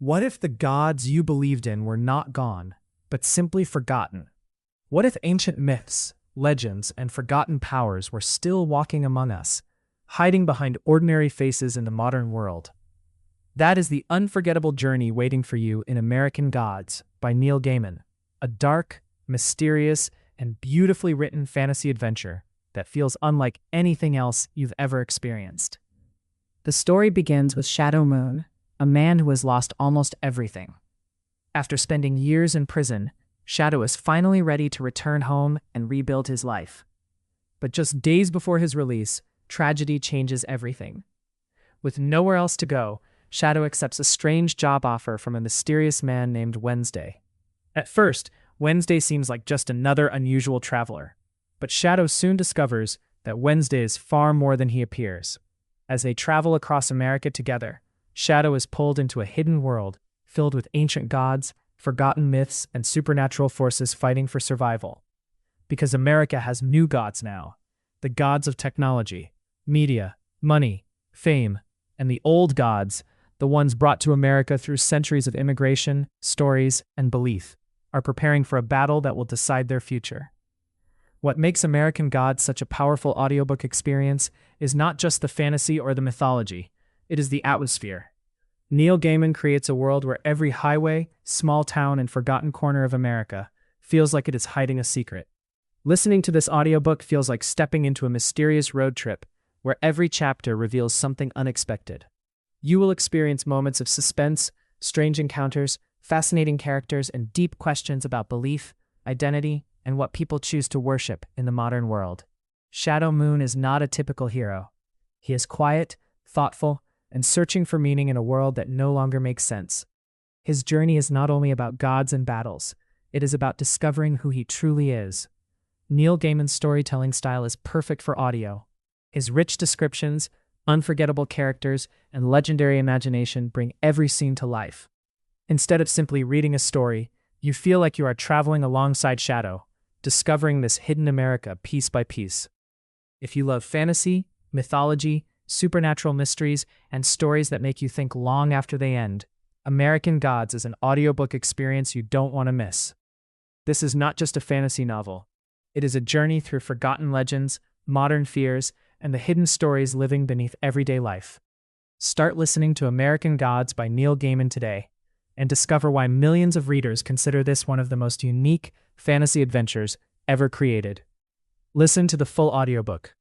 What if the gods you believed in were not gone, but simply forgotten? What if ancient myths, legends, and forgotten powers were still walking among us, hiding behind ordinary faces in the modern world? That is the unforgettable journey waiting for you in American Gods by Neil Gaiman, a dark, mysterious, and beautifully written fantasy adventure that feels unlike anything else you've ever experienced. The story begins with Shadow Moon, a man who has lost almost everything. After spending years in prison, Shadow is finally ready to return home and rebuild his life. But just days before his release, tragedy changes everything. With nowhere else to go, Shadow accepts a strange job offer from a mysterious man named Wednesday. At first, Wednesday seems like just another unusual traveler, but Shadow soon discovers that Wednesday is far more than he appears. As they travel across America together, Shadow is pulled into a hidden world filled with ancient gods, forgotten myths, and supernatural forces fighting for survival. Because America has new gods now, the gods of technology, media, money, fame, and the old gods, the ones brought to America through centuries of immigration, stories, and belief, are preparing for a battle that will decide their future. What makes American Gods such a powerful audiobook experience is not just the fantasy or the mythology, it is the atmosphere. Neil Gaiman creates a world where every highway, small town, and forgotten corner of America feels like it is hiding a secret. Listening to this audiobook feels like stepping into a mysterious road trip where every chapter reveals something unexpected. You will experience moments of suspense, strange encounters, fascinating characters, and deep questions about belief, identity, and what people choose to worship in the modern world. Shadow Moon is not a typical hero. He is quiet, thoughtful, and searching for meaning in a world that no longer makes sense. His journey is not only about gods and battles, it is about discovering who he truly is. Neil Gaiman's storytelling style is perfect for audio. His rich descriptions, unforgettable characters, and legendary imagination bring every scene to life. Instead of simply reading a story, you feel like you are traveling alongside Shadow, discovering this hidden America piece by piece. If you love fantasy, mythology, supernatural mysteries, and stories that make you think long after they end, American Gods is an audiobook experience you don't want to miss. This is not just a fantasy novel. It is a journey through forgotten legends, modern fears, and the hidden stories living beneath everyday life. Start listening to American Gods by Neil Gaiman today, and discover why millions of readers consider this one of the most unique fantasy adventures ever created. Listen to the full audiobook,